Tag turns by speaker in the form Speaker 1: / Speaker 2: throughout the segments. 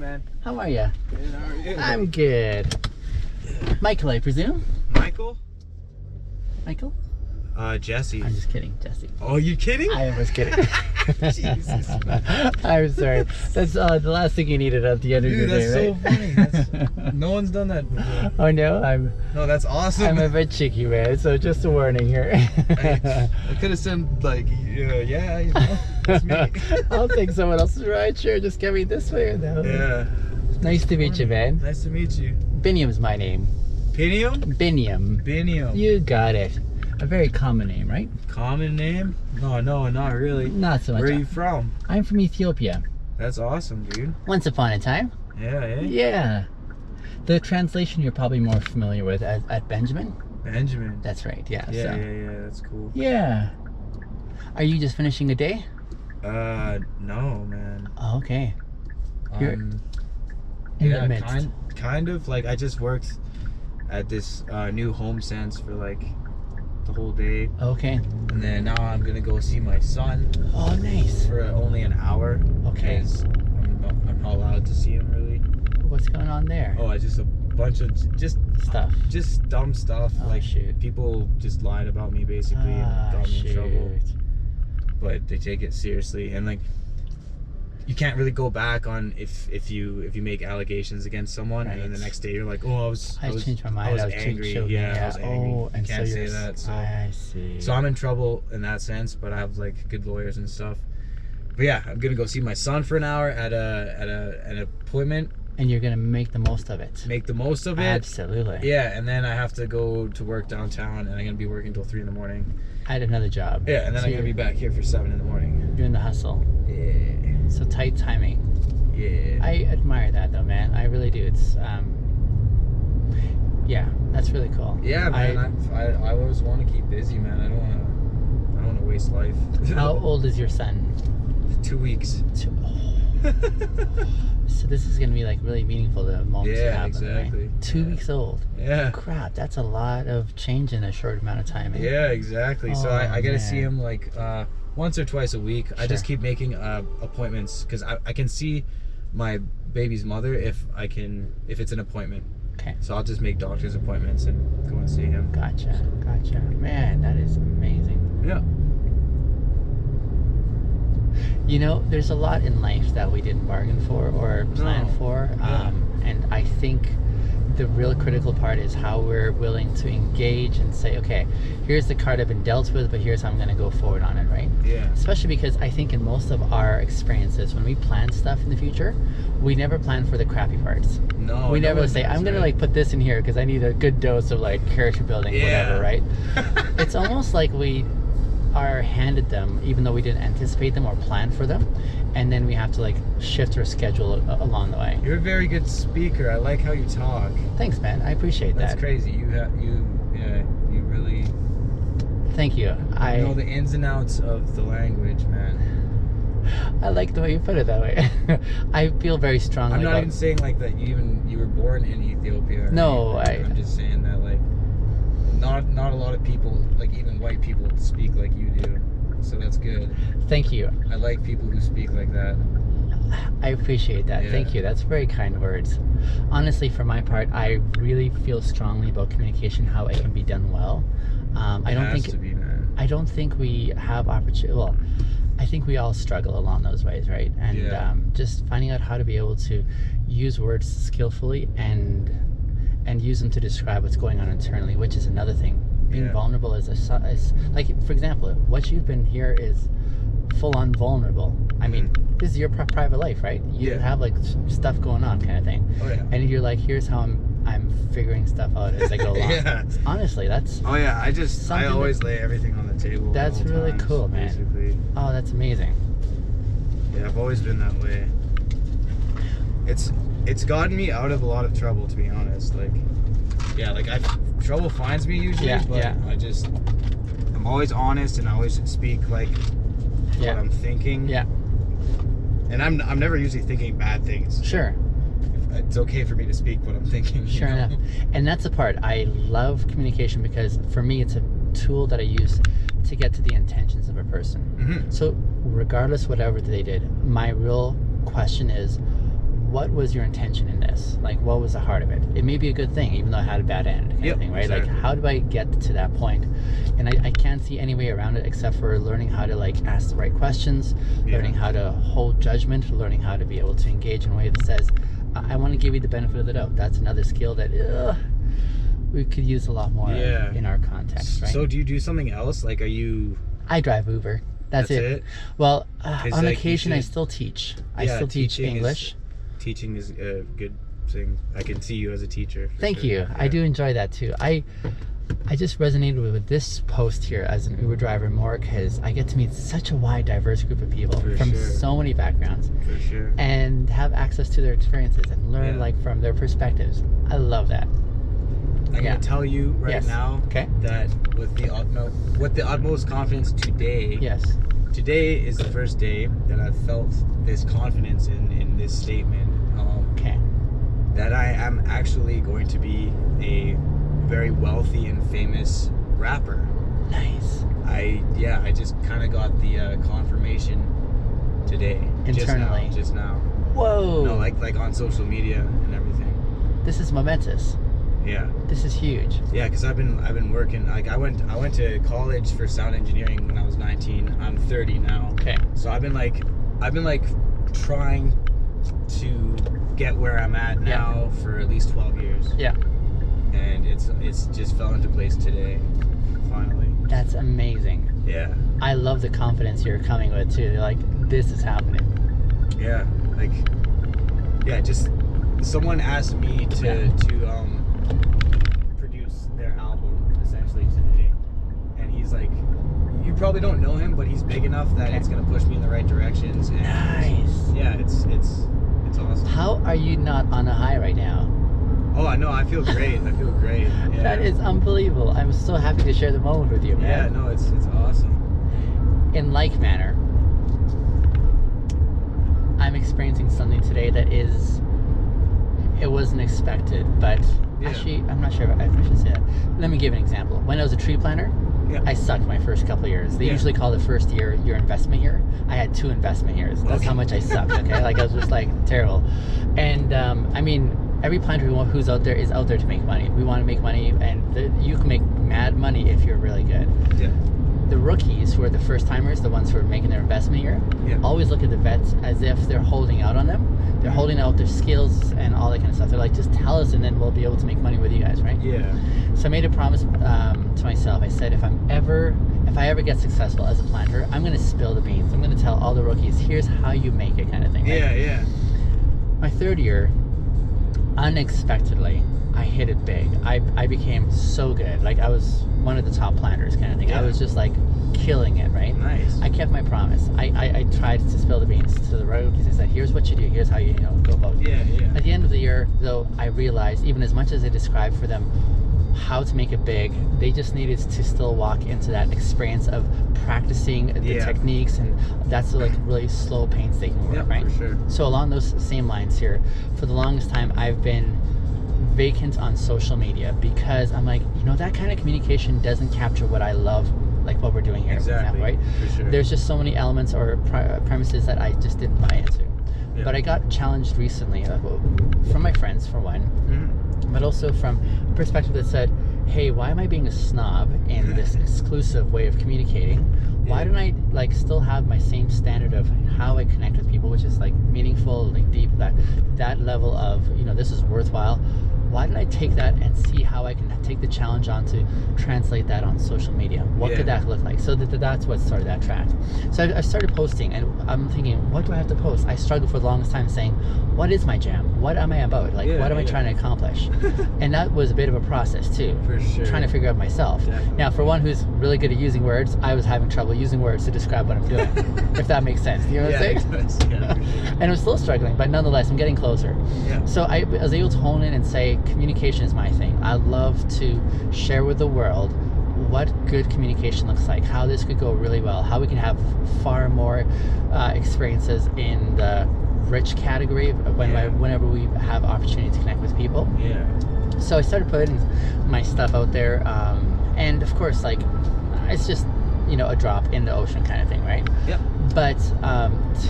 Speaker 1: Man.
Speaker 2: How are you?
Speaker 1: Good, how are you?
Speaker 2: I'm good. Michael, I presume?
Speaker 1: Michael?
Speaker 2: Michael?
Speaker 1: Jesse.
Speaker 2: I'm just kidding, Jesse.
Speaker 1: Oh, you kidding?
Speaker 2: I was kidding.
Speaker 1: Jesus.
Speaker 2: I'm sorry. That's the last thing you needed at the end of your
Speaker 1: Dude,
Speaker 2: day,
Speaker 1: that's
Speaker 2: right?
Speaker 1: so funny. No one's done that before.
Speaker 2: Oh no, I'm
Speaker 1: No, that's awesome.
Speaker 2: a bit cheeky, man. So just a warning here.
Speaker 1: I could have said like, yeah, you know, that's me.
Speaker 2: I'll take someone else's ride. Sure, just get me this way or that way.
Speaker 1: Yeah.
Speaker 2: Nice to meet you, man.
Speaker 1: Nice to meet you.
Speaker 2: Biniam's my name.
Speaker 1: Pinium?
Speaker 2: Biniam.
Speaker 1: Binium.
Speaker 2: You got it. A very common name, right?
Speaker 1: Common name? No, not really.
Speaker 2: Not so much.
Speaker 1: Where are you from?
Speaker 2: I'm from Ethiopia.
Speaker 1: That's awesome, dude.
Speaker 2: Once upon a time.
Speaker 1: Yeah,
Speaker 2: Yeah. The translation you're probably more familiar with at Benjamin.
Speaker 1: Benjamin.
Speaker 2: That's right. Yeah.
Speaker 1: Yeah,
Speaker 2: So.
Speaker 1: yeah, that's cool.
Speaker 2: Yeah. Are you just finishing a day?
Speaker 1: No, man.
Speaker 2: Oh, okay. You're in the midst.
Speaker 1: kind of. Like, I just worked at this new home sense for like the whole day,
Speaker 2: Okay.
Speaker 1: and then now I'm gonna go see my son
Speaker 2: Oh, nice.
Speaker 1: for only an hour.
Speaker 2: Okay.
Speaker 1: Because I'm not allowed to see him really.
Speaker 2: What's going on there?
Speaker 1: Oh, just a bunch of just dumb stuff.
Speaker 2: Oh,
Speaker 1: like
Speaker 2: shoot.
Speaker 1: people just lied about me basically and got me in trouble. But they take it seriously, and like you can't really go back on if you make allegations against someone, and then the
Speaker 2: Right.
Speaker 1: next day you're like, oh, I was
Speaker 2: changed my mind.
Speaker 1: I was angry. Yeah, I was angry.
Speaker 2: Oh, and
Speaker 1: you can't
Speaker 2: so
Speaker 1: say
Speaker 2: you're,
Speaker 1: that. So.
Speaker 2: I see.
Speaker 1: So I'm in trouble in that sense, but I have like good lawyers and stuff. But yeah, I'm gonna go see my son for an hour at an appointment.
Speaker 2: And you're gonna make the most of it.
Speaker 1: Make the most of it.
Speaker 2: Absolutely.
Speaker 1: Yeah, and then I have to go to work downtown, and I'm gonna be working till 3 in the morning.
Speaker 2: I had another job.
Speaker 1: Yeah, and then
Speaker 2: So
Speaker 1: I'm gonna be back here for 7 in the morning.
Speaker 2: Doing the hustle.
Speaker 1: Yeah.
Speaker 2: So tight timing.
Speaker 1: Yeah.
Speaker 2: I admire that though, man. I really do. It's yeah, that's really cool.
Speaker 1: Yeah, man. I always want to keep busy, man. I don't want to waste life.
Speaker 2: How old is your son?
Speaker 1: 2 weeks.
Speaker 2: So this is gonna be like really meaningful, the moments you
Speaker 1: Yeah,
Speaker 2: have,
Speaker 1: exactly.
Speaker 2: right? 2 weeks old.
Speaker 1: Yeah.
Speaker 2: Crap, that's a lot of change in a short amount of time. Eh?
Speaker 1: Yeah, exactly. So
Speaker 2: Oh,
Speaker 1: I gotta see
Speaker 2: man.
Speaker 1: him like once or twice a week. I just keep making appointments because I can see my baby's mother if it's an appointment.
Speaker 2: Okay.
Speaker 1: So I'll just make doctor's appointments and go and see him.
Speaker 2: Gotcha. Man, that is amazing.
Speaker 1: Yeah.
Speaker 2: You know, there's a lot in life that we didn't bargain for or plan for.
Speaker 1: Yeah.
Speaker 2: And I think the real critical part is how we're willing to engage and say, okay, here's the card I've been dealt with, but here's how I'm going to go forward on it, right?
Speaker 1: Yeah.
Speaker 2: Especially because I think in most of our experiences, when we plan stuff in the future, we never plan for the crappy parts.
Speaker 1: No.
Speaker 2: We never
Speaker 1: one
Speaker 2: say,
Speaker 1: does,
Speaker 2: I'm going to
Speaker 1: right?
Speaker 2: like put this in here because I need a good dose of like character building,
Speaker 1: Yeah.
Speaker 2: whatever, right? It's almost like we are handed them even though we didn't anticipate them or plan for them, and then we have to like shift our schedule along the way.
Speaker 1: You're a very good speaker. I like how you talk.
Speaker 2: Thanks, man. I appreciate
Speaker 1: That's
Speaker 2: that.
Speaker 1: crazy. You really
Speaker 2: Thank you. I
Speaker 1: know the ins and outs of the language, man.
Speaker 2: I like the way you put it that way. I feel very strongly
Speaker 1: I'm not
Speaker 2: about
Speaker 1: even saying like that you were born in Ethiopia.
Speaker 2: No,
Speaker 1: I'm just saying that like not a lot of people, like even white people, speak like you do. So that's good.
Speaker 2: Thank you.
Speaker 1: I like people who speak like that.
Speaker 2: I appreciate that.
Speaker 1: Yeah.
Speaker 2: Thank you. That's very kind words. Honestly, for my part, I really feel strongly about communication, how it can be done well. I don't think we have opportunity. Well, I think we all struggle along those ways, right? And just finding out how to be able to use words skillfully and use them to describe what's going on internally, which is another thing. Being vulnerable is like, for example, what you've been here is full-on vulnerable. I mean, this is your private life, right? You have like stuff going on, kind of thing.
Speaker 1: Oh yeah.
Speaker 2: And you're like, here's how I'm figuring stuff out as I go along.
Speaker 1: Yeah.
Speaker 2: Honestly, that's
Speaker 1: Oh yeah. I always lay everything on the table.
Speaker 2: That's
Speaker 1: at all
Speaker 2: really
Speaker 1: times,
Speaker 2: cool, man.
Speaker 1: Basically.
Speaker 2: oh, that's amazing.
Speaker 1: Yeah, I've always been that way. It's gotten me out of a lot of trouble, to be honest. Like, yeah, like trouble finds me usually, but I'm always honest and I always speak like what I'm thinking.
Speaker 2: Yeah.
Speaker 1: And I'm never usually thinking bad things.
Speaker 2: Sure.
Speaker 1: It's okay for me to speak what I'm thinking.
Speaker 2: Sure enough. And that's the part. I love communication because for me it's a tool that I use to get to the intentions of a person.
Speaker 1: Mm-hmm.
Speaker 2: So regardless whatever they did, my real question is, what was your intention in this? Like, what was the heart of it? It may be a good thing, even though it had a bad end, kind of thing, right?
Speaker 1: Exactly.
Speaker 2: Like, how do I get to that point? And I can't see any way around it except for learning how to like ask the right questions, learning how to hold judgment, learning how to be able to engage in a way that says, I want to give you the benefit of the doubt. That's another skill that we could use a lot more in our context, right?
Speaker 1: So do you do something else? Like,
Speaker 2: I drive Uber. That's it. Well, on like occasion, I still teach. I still teach English.
Speaker 1: Teaching is a good thing. I can see you as a teacher.
Speaker 2: Thank you. Yeah. I do enjoy that too. I just resonated with this post here as an Uber driver more because I get to meet such a wide, diverse group of people from so many backgrounds.
Speaker 1: For sure.
Speaker 2: And have access to their experiences and learn like from their perspectives. I love that.
Speaker 1: I'm going to tell you right now that with the utmost confidence today.
Speaker 2: Yes.
Speaker 1: Today is the first day that I've felt this confidence in this statement. That I am actually going to be a very wealthy and famous rapper.
Speaker 2: Nice.
Speaker 1: I just kind of got the confirmation today.
Speaker 2: Internally.
Speaker 1: Just now.
Speaker 2: Whoa.
Speaker 1: No, like on social media and everything.
Speaker 2: This is momentous.
Speaker 1: Yeah.
Speaker 2: This is huge.
Speaker 1: Yeah, because I've been working. Like I went to college for sound engineering when I was 19. I'm 30 now.
Speaker 2: Okay.
Speaker 1: So I've been like trying to get where I'm at now for at least 12 years. Yeah. And it's just fell into place today, finally.
Speaker 2: That's amazing.
Speaker 1: Yeah.
Speaker 2: I love the confidence you're coming with too. You're like, this is happening.
Speaker 1: Yeah. Like, yeah. Just someone asked me to produce their album essentially today, and he's like, you probably don't know him, but he's big enough that it's gonna push me in the right directions. And
Speaker 2: nice.
Speaker 1: Yeah, it's awesome.
Speaker 2: How are you not on a high right now?
Speaker 1: Oh, I know. I feel great. Yeah.
Speaker 2: That is unbelievable. I'm so happy to share the moment with you, man.
Speaker 1: Yeah, no, it's awesome.
Speaker 2: In like manner, I'm experiencing something today that it wasn't expected, but actually, I'm not sure if I should say that. Let me give an example. When I was a tree planter, I sucked my first couple of years. They usually call the first year your investment year. I had 2 investment years. That's how much I sucked, okay? Like, I was just like terrible. And I mean, every planter who's out there is out there to make money. We want to make money, and you can make mad money if you're really good. Yeah. The rookies, who are the first timers, the ones who are making their investment year, always look at the vets as if they're holding out on them. They're holding out their skills and all that kind of stuff. They're like, just tell us and then we'll be able to make money with you guys, right? Yeah. So I made a promise to myself. I said, if I ever get successful as a planter, I'm going to spill the beans. I'm going to tell all the rookies, here's how you make it, kind of thing. Right? Yeah. My 3rd year, unexpectedly, I hit it big. I became so good. Like, I was one of the top planters, kind of thing. I was just like killing it, right? Nice. I kept my promise. I tried to spill the beans to the rookies. I said, here's what you do. Here's how you go about it. Yeah. At the end of the year, though, I realized, even as much as I described for them how to make it big, they just needed to still walk into that experience of practicing the techniques, and that's like really slow, painstaking work, right? For sure. So along those same lines here, for the longest time, I've been vacant on social media because I'm like, that kind of communication doesn't capture what I love, like what we're doing here, for example, right? For sure. There's just so many elements or premises that I just didn't buy into. Yeah. But I got challenged recently from my friends, for one, but also from a perspective that said, hey, why am I being a snob in this exclusive way of communicating? Why don't I still have my same standard of how I connect with people, which is like meaningful, like deep, that level of, this is worthwhile. Why don't I take that and see how I can take the challenge on to translate that on social media? What could that look like? So that's what started that track. So I started posting, and I'm thinking, what do I have to post? I struggled for the longest time saying, what is my jam? What am I about? What am I trying to accomplish? And that was a bit of a process too. For sure. Trying to figure out myself. Definitely. Now, for one who's really good at using words, I was having trouble using words to describe what I'm doing, if that makes sense. You know what I'm saying? Yeah, for sure. And I'm still struggling, but nonetheless, I'm getting closer. Yeah. So I was able to hone in and say, communication is my thing. I love to share with the world what good communication looks like, how this could go really well, how we can have far more experiences in the rich category whenever we have opportunity to connect with people. Yeah. So I started putting my stuff out there, and of course, it's just a drop in the ocean kind of thing, right? Yep. But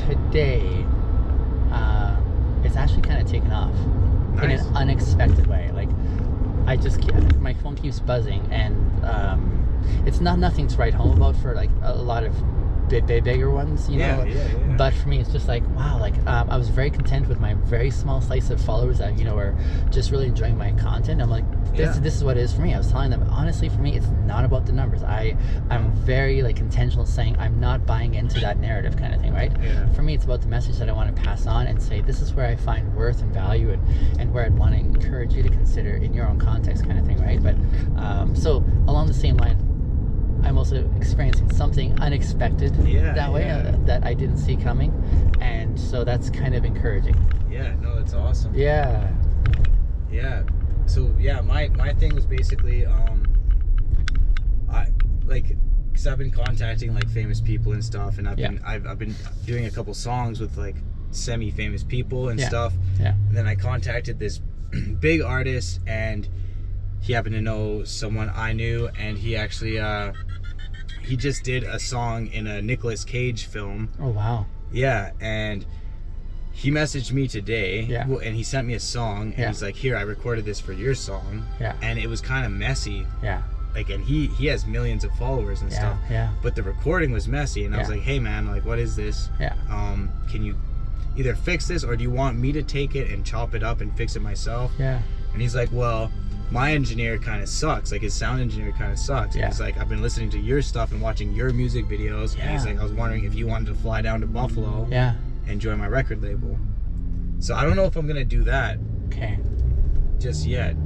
Speaker 2: today, it's actually kind of taken off in
Speaker 1: Nice.
Speaker 2: an unexpected way. Like, my phone keeps buzzing, and it's nothing to write home about for like a lot of bigger ones, you know.
Speaker 1: Yeah.
Speaker 2: But for me, it's just like, wow, like I was very content with my very small slice of followers that, you know, are just really enjoying my content. I'm like, this is what it is for me. I was telling them, honestly, for me, it's not about the numbers. I'm very like intentional, saying I'm not buying into that narrative kind of thing, right?
Speaker 1: Yeah.
Speaker 2: For me, it's about the message that I want to pass on and say, this is where I find worth and value, and where I'd want to encourage you to consider in your own context kind of thing, right? But so along the same line, I'm also experiencing something unexpected that I didn't see coming, and so that's kind of encouraging.
Speaker 1: Yeah, no, that's awesome.
Speaker 2: Yeah.
Speaker 1: So my thing was basically because I've been contacting like famous people and stuff, and I've been doing a couple songs with like semi-famous people and stuff.
Speaker 2: Yeah.
Speaker 1: And then I contacted this big artist, and he happened to know someone I knew, and he actually he just did a song in a Nicolas Cage film.
Speaker 2: Oh wow.
Speaker 1: Yeah, and he messaged me today.
Speaker 2: Yeah.
Speaker 1: And he sent me a song, and he's like, "Here, I recorded this for your song."
Speaker 2: Yeah.
Speaker 1: And it was kind of messy.
Speaker 2: Yeah.
Speaker 1: Like, and he has millions of followers and stuff.
Speaker 2: Yeah.
Speaker 1: But the recording was messy, and I was like, "Hey man, like, what is this?
Speaker 2: Yeah.
Speaker 1: Can you either fix this, or do you want me to take it and chop it up and fix it myself?"
Speaker 2: Yeah.
Speaker 1: And he's like, "Well, my engineer kind of sucks. Like, his sound engineer kind of sucks." And he's like, "I've been listening to your stuff and watching your music videos." And he's like, "I was wondering if you wanted to fly down to Buffalo and join my record label." So I don't know if I'm gonna do that
Speaker 2: Okay.
Speaker 1: just yet.